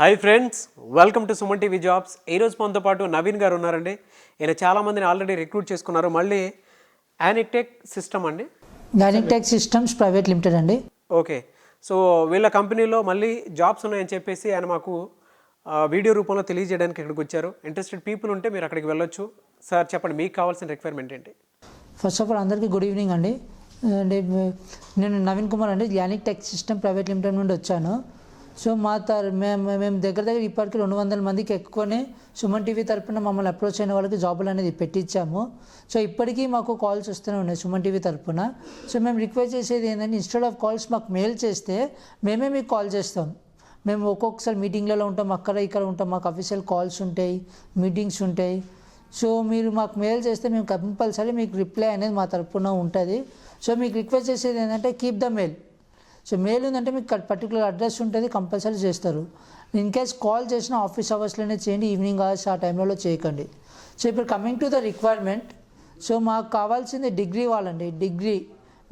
Hi friends, welcome to Suman TV jobs. ఈరోజు మనతో పాటు నవీన్ గారు ఉన్నారండి. ఈయన చాలామందిని ఆల్రెడీ రిక్రూట్ చేసుకున్నారు. మళ్ళీ యానిటెక్ సిస్టమ్ అండి, యానిటెక్ సిస్టమ్స్ ప్రైవేట్ లిమిటెడ్ అండి. ఓకే. సో వీళ్ళ కంపెనీలో మళ్ళీ జాబ్స్ ఉన్నాయని చెప్పేసి ఆయన మాకు వీడియో రూపంలో తెలియజేయడానికి ఇక్కడికి వచ్చారు. ఇంట్రెస్టెడ్ పీపుల్ ఉంటే మీరు అక్కడికి వెళ్ళొచ్చు. సార్ చెప్పండి, మీకు కావాల్సిన రిక్వైర్మెంట్ ఏంటి? ఫస్ట్ ఆఫ్ ఆల్ అందరికీ గుడ్ ఈవినింగ్ అండి. నేను నవీన్ కుమార్ అండి, యానిటెక్ సిస్టమ్ ప్రైవేట్ లిమిటెడ్ నుండి వచ్చాను. సో మేము దగ్గర ఇప్పటికి 200 మందికి ఎక్కువనే సుమన్ టీవీ తరపున మమ్మల్ని అప్రోచ్ అయిన వాళ్ళకి జాబులు అనేది పెట్టించాము. సో ఇప్పటికీ మాకు కాల్స్ వస్తూనే ఉన్నాయి సుమన్ టీవీ తరపున. సో మేము రిక్వెస్ట్ చేసేది ఏంటంటే, ఇన్స్టెడ్ ఆఫ్ కాల్స్ మాకు మెయిల్ చేస్తే మేమే మీకు కాల్ చేస్తాం. మేము ఒక్కొక్కసారి మీటింగ్లలో ఉంటాం, అక్కడ ఇక్కడ ఉంటాం, మాకు అఫీషియల్ కాల్స్ ఉంటాయి, మీటింగ్స్ ఉంటాయి. సో మీరు మాకు మెయిల్ చేస్తే మేము కంపల్సరీ మీకు రిప్లై అనేది మా తరపున ఉంటుంది. సో మీకు రిక్వెస్ట్ చేసేది ఏంటంటే, keep the mail. So mail ఉందంటే మీకు పర్టికులర్ అడ్రస్ ఉంటుంది, కంపల్సరీ చేస్తారు. ఇన్ కేస్ కాల్ చేసిన ఆఫీస్ అవర్స్లోనే చేయండి, ఈవినింగ్ అవర్స్ ఆ టైంలో చేయకండి. సో ఇప్పుడు coming to the requirement. So మాకు కావాల్సింది డిగ్రీ వాళ్ళండి, డిగ్రీ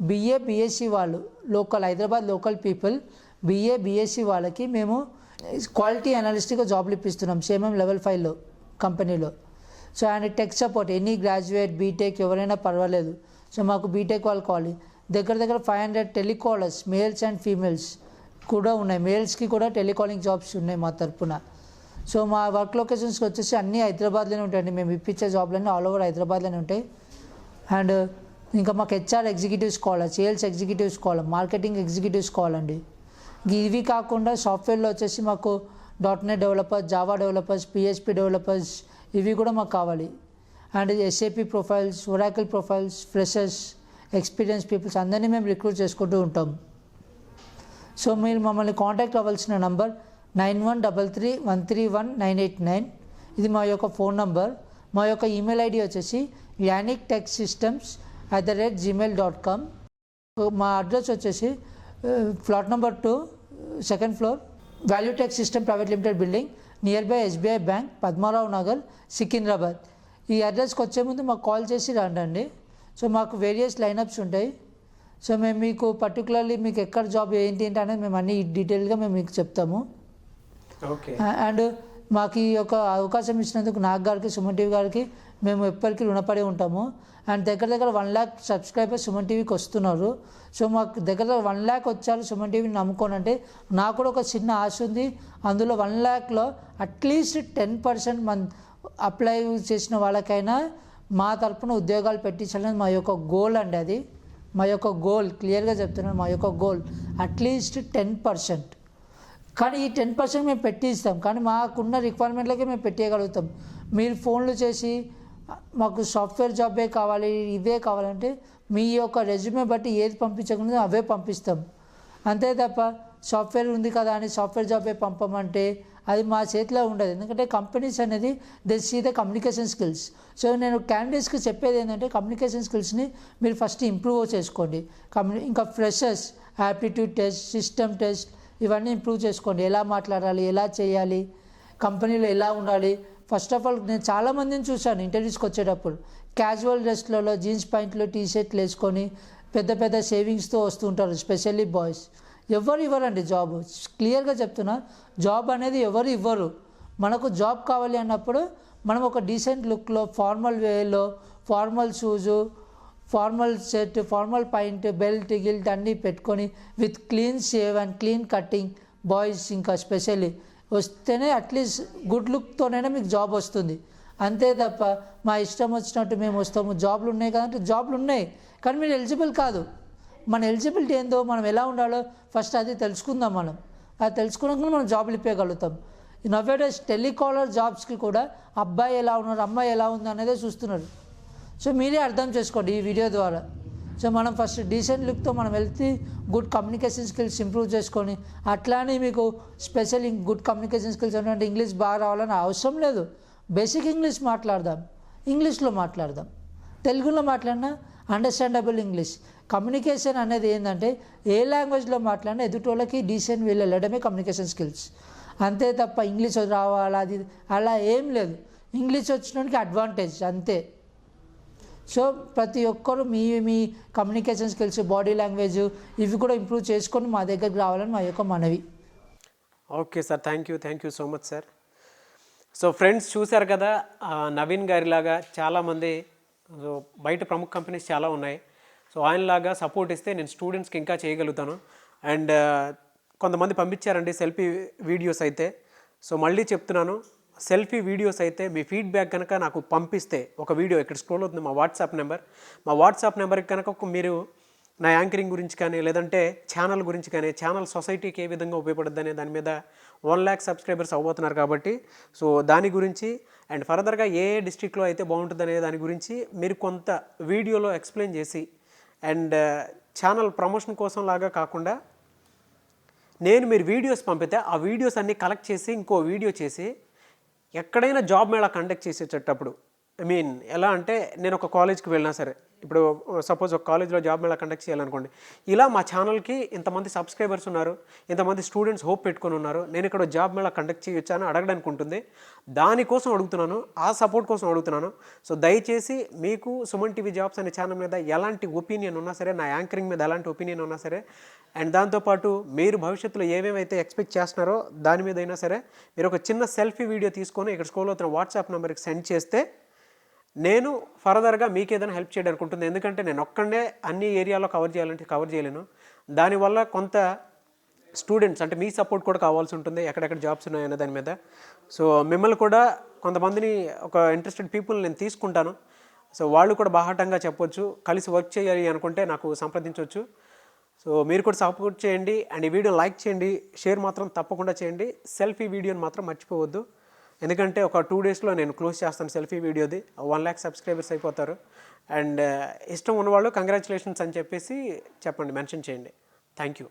BA BSc వాళ్ళు, local Hyderabad local people BA BSc వాళ్ళకి మేము క్వాలిటీ అనలిస్ట్గా జాబ్లు ఇప్పిస్తున్నాం CMM లెవెల్ 5లో కంపెనీలో. So and tech support, any graduate BTech ఎవరైనా పర్వాలేదు. సో మాకు బీటెక్ వాళ్ళు కావాలి. దగ్గర 500 టెలికాలర్స్ మేల్స్ అండ్ ఫీమేల్స్ కూడా ఉన్నాయి. మేల్స్కి కూడా టెలికాలింగ్ జాబ్స్ ఉన్నాయి మా తరపున. సో మా వర్క్ లొకేషన్స్కి వచ్చేసి అన్నీ హైదరాబాద్లోనే ఉంటాయండి. మేము ఇప్పించే జాబ్లన్నీ ఆల్ ఓవర్ హైదరాబాద్లోనే ఉంటాయి. అండ్ ఇంకా మాకు HR ఎగ్జిక్యూటివ్స్ కావాలి, సేల్స్ ఎగ్జిక్యూటివ్స్ కావాలి, మార్కెటింగ్ ఎగ్జిక్యూటివ్స్ కావాలండి. ఇవి కాకుండా సాఫ్ట్వేర్లో వచ్చేసి మాకు .NET developers, Java developers, PHP developers ఇవి కూడా మాకు కావాలి. And SAP profiles, Oracle profiles, freshers, experience peoples అందరినీ మేము రిక్రూట్ చేసుకుంటూ ఉంటాం. సో మీరు మమ్మల్ని కాంటాక్ట్ అవ్వాల్సిన నంబర్ 9133131989. ఇది మా యొక్క ఫోన్ నంబర్. మా యొక్క ఈమెయిల్ ID వచ్చేసి yanictechsystems@gmail.com. మా అడ్రస్ వచ్చేసి flat number 2, second floor, Valuetech system private limited building, near by SBI bank, Padmarao Nagar, Secunderabad. ఈ అడ్రస్కి వచ్చే ముందు మాకు కాల్ చేసి రండి. సో మాకు వేరియస్ లైనప్స్ ఉంటాయి. సో మేము మీకు పర్టికులర్లీ మీకు ఎక్కడ జాబ్ ఏంటి అనేది మేము అన్ని డీటెయిల్గా మేము మీకు చెప్తాము. ఓకే. అండ్ మాకు ఈ యొక్క అవకాశం ఇచ్చినందుకు నాగ్ గారికి, సుమన్ టీవీ గారికి మేము ఎప్పటికీ రుణపడి ఉంటాము. అండ్ దగ్గర 1 lakh సబ్స్క్రైబర్స్ సుమన్ టీవీకి వస్తున్నారు. సో మాకు దగ్గర 1 lakh వచ్చారు సుమన్ టీవీని నమ్ముకోనంటే. నాకు కూడా ఒక చిన్న ఆశ ఉంది. అందులో 1 lakhలో అట్లీస్ట్ 10% అప్లై చేసిన వాళ్ళకైనా మా తరపున ఉద్యోగాలు పెట్టించాలని మా యొక్క గోల్ అండి. అది మా యొక్క గోల్, క్లియర్గా చెప్తున్నాను, మా యొక్క గోల్ అట్లీస్ట్ 10%. కానీ ఈ 10% మేము పెట్టిస్తాం, కానీ మాకున్న రిక్వైర్మెంట్లకే మేము పెట్టేయగలుగుతాం. మీరు ఫోన్లు చేసి మాకు సాఫ్ట్వేర్ జాబే కావాలి, ఇవే కావాలంటే మీ యొక్క రెజ్యూమే బట్టి ఏది పంపించకుండా అవే పంపిస్తాం. అంతే తప్ప సాఫ్ట్వేర్ ఉంది కదా అని సాఫ్ట్వేర్ జాబే పంపమంటే అది మా చేతిలో ఉండదు. ఎందుకంటే కంపెనీస్ అనేది they see the communication skills. So నేను క్యాండిడేట్స్కి చెప్పేది ఏంటంటే, కమ్యూనికేషన్ స్కిల్స్ని మీరు ఫస్ట్ ఇంప్రూవ్ చేసుకోండి. ఇంకా freshers aptitude test, system test ఇవన్నీ ఇంప్రూవ్ చేసుకోండి. ఎలా మాట్లాడాలి, ఎలా చేయాలి, కంపెనీలో ఎలా ఉండాలి. ఫస్ట్ ఆఫ్ ఆల్ నేను చాలామందిని చూశాను ఇంటర్వ్యూస్కి వచ్చేటప్పుడు క్యాజువల్ డ్రెస్లలో, జీన్స్ ప్యాంట్లు, టీషర్ట్లు వేసుకొని పెద్ద సేవింగ్స్తో వస్తుంటారు, స్పెషల్లీ బాయ్స్. ఎవరు ఇవ్వరండి జాబ్. క్లియర్గా చెప్తున్నా, జాబ్ అనేది ఎవరు ఇవ్వరు. మనకు జాబ్ కావాలి అన్నప్పుడు మనం ఒక డీసెంట్ లుక్లో, ఫార్మల్ వేలో, formal shoes, formal shirt, formal point, belt guilt అన్నీ పెట్టుకొని with clean shave and clean cutting boys ఇంకా స్పెషల్లీ వస్తేనే అట్లీస్ట్ గుడ్ లుక్తోనైనా మీకు జాబ్ వస్తుంది. అంతే తప్ప మా ఇష్టం వచ్చినట్టు మేము వస్తాము, జాబ్లు ఉన్నాయి కదంటే జాబ్లు ఉన్నాయి కానీ మీరు ఎలిజిబుల్ కాదు. మన ఎలిజిబిలిటీ ఏందో, మనం ఎలా ఉండాలో ఫస్ట్ అది తెలుసుకుందాం. మనం అది తెలుసుకున్నాక మనం జాబ్లు ఇప్పగలుగుతాం. నవ్వేడేస్ టెలికాలర్ జాబ్స్కి కూడా అబ్బాయి ఎలా ఉన్నారు, అమ్మాయి ఎలా ఉంది అనేదే చూస్తున్నారు. సో మీరే అర్థం చేసుకోండి ఈ వీడియో ద్వారా. సో మనం ఫస్ట్ డీసెంట్ లుక్తో మనం వెళ్తే గుడ్ కమ్యూనికేషన్ స్కిల్స్ ఇంప్రూవ్ చేసుకొని, అట్లానే మీకు స్పెషల్ గుడ్ కమ్యూనికేషన్ స్కిల్స్ అంటే ఇంగ్లీష్ బాగా రావాలని అవసరం లేదు. బేసిక్ ఇంగ్లీష్ మాట్లాడదాం, ఇంగ్లీష్లో మాట్లాడదాం, తెలుగులో మాట్లాడినా అండర్స్టాండబుల్ ఇంగ్లీష్. కమ్యూనికేషన్ అనేది ఏంటంటే ఏ లాంగ్వేజ్లో మాట్లాడినా ఎదుటోళ్ళకి డీసెంట్ వీళ్ళు వెళ్ళడమే కమ్యూనికేషన్ స్కిల్స్. అంతే తప్ప ఇంగ్లీష్ రావాలి అది అలా ఏం లేదు. ఇంగ్లీష్ వచ్చినోడికి అడ్వాంటేజ్ అంతే. సో ప్రతి ఒక్కరు మీ కమ్యూనికేషన్ స్కిల్స్, బాడీ లాంగ్వేజ్ ఇవి కూడా ఇంప్రూవ్ చేసుకొని మా దగ్గరికి రావాలని మా యొక్క మనవి. Okay sir, thank you so much sir. So friends చూశారు కదా, నవీన్ గారిలాగా చాలామంది బయట ప్రముఖ కంపెనీస్ చాలా ఉన్నాయి. సో ఆయనలాగా సపోర్ట్ ఇస్తే నేను స్టూడెంట్స్కి ఇంకా చేయగలుగుతాను. అండ్ కొంతమంది పంపించారండి సెల్ఫీ వీడియోస్ అయితే. సో మళ్ళీ చెప్తున్నాను, సెల్ఫీ వీడియోస్ అయితే మీ ఫీడ్బ్యాక్ కనుక నాకు పంపిస్తే, ఒక వీడియో ఇక్కడ స్క్రోల్ అవుతుంది మా వాట్సాప్ నెంబర్కి కనుక మీరు నా యాంకరింగ్ గురించి కానీ, లేదంటే ఛానల్ గురించి కానీ, ఛానల్ సొసైటీకి ఏ విధంగా ఉపయోగపడుతుంది అనే దాని మీద 1 lakh సబ్స్క్రైబర్స్ అవ్వబోతున్నారు కాబట్టి, సో దాని గురించి అండ్ ఫర్దర్గా ఏ డిస్ట్రిక్ట్లో అయితే బాగుంటుంది అనే దాని గురించి మీరు కొంత వీడియోలో ఎక్స్ప్లెయిన్ చేసి, అండ్ ఛానల్ ప్రమోషన్ కోసం లాగా కాకుండా నేను మీరు వీడియోస్ పంపితే ఆ వీడియోస్ అన్నీ కలెక్ట్ చేసి ఇంకో వీడియో చేసి ఎక్కడైనా జాబ్ మేళా కండక్ట్ చేసేటప్పుడు, ఎలా అంటే నేను ఒక కాలేజ్కి వెళ్ళినా సరే, ఇప్పుడు సపోజ్ ఒక కాలేజ్లో జాబ్ మేళా కండక్ట్ చేయాలనుకోండి, ఇలా మా ఛానల్కి ఇంతమంది సబ్స్క్రైబర్స్ ఉన్నారు, ఇంతమంది స్టూడెంట్స్ హోప్ పెట్టుకొని ఉన్నారు, నేను ఇక్కడ జాబ్ మేళా కండక్ట్ చేయొచ్చా అని అడగడానికి ఉంటుంది. దానికోసం అడుగుతున్నాను, ఆ సపోర్ట్ కోసం అడుగుతున్నాను. సో దయచేసి మీకు సుమన్ టీవీ జాబ్స్ అనే ఛానల్ మీద ఎలాంటి ఒపీనియన్ ఉన్నా సరే, నా యాంకరింగ్ మీద ఎలాంటి ఒపీనియన్ ఉన్నా సరే, అండ్ దాంతోపాటు మీరు భవిష్యత్తులో ఏమేమైతే ఎక్స్పెక్ట్ చేస్తున్నారో దాని మీద అయినా సరే, మీరు ఒక చిన్న సెల్ఫీ వీడియో తీసుకొని ఇక్కడ స్క్రోల్ అవుతున్న వాట్సాప్ నెంబర్కి సెండ్ చేస్తే నేను ఫర్దర్గా మీకు ఏదైనా హెల్ప్ చేయడానికి ఉంటుంది. ఎందుకంటే నేను ఒక్కడే అన్ని ఏరియాలో కవర్ చేయాలంటే కవర్ చేయలేను. దానివల్ల కొంత స్టూడెంట్స్ అంటే మీ సపోర్ట్ కూడా కావాల్సి ఉంటుంది, ఎక్కడెక్కడ జాబ్స్ ఉన్నాయనే దాని మీద. సో మిమ్మల్ని కూడా కొంతమందిని, ఒక ఇంట్రెస్టెడ్ పీపుల్ నేను తీసుకుంటాను. సో వాళ్ళు కూడా బాహాటంగా చెప్పొచ్చు, కలిసి వర్క్ చేయాలి అనుకుంటే నాకు సంప్రదించవచ్చు. సో మీరు కూడా సపోర్ట్ చేయండి అండ్ ఈ వీడియో లైక్ చేయండి, షేర్ మాత్రం తప్పకుండా చేయండి. సెల్ఫీ వీడియోని మాత్రం మర్చిపోవద్దు, ఎందుకంటే ఒక 2 daysలో నేను క్లోజ్ చేస్తాను సెల్ఫీ వీడియోది. 1 lakh సబ్స్క్రైబర్స్ అయిపోతారు. అండ్ ఇష్టం ఉన్నవాళ్ళు కంగ్రాచులేషన్స్ అని చెప్పేసి చెప్పండి, మెన్షన్ చేయండి. Thank you.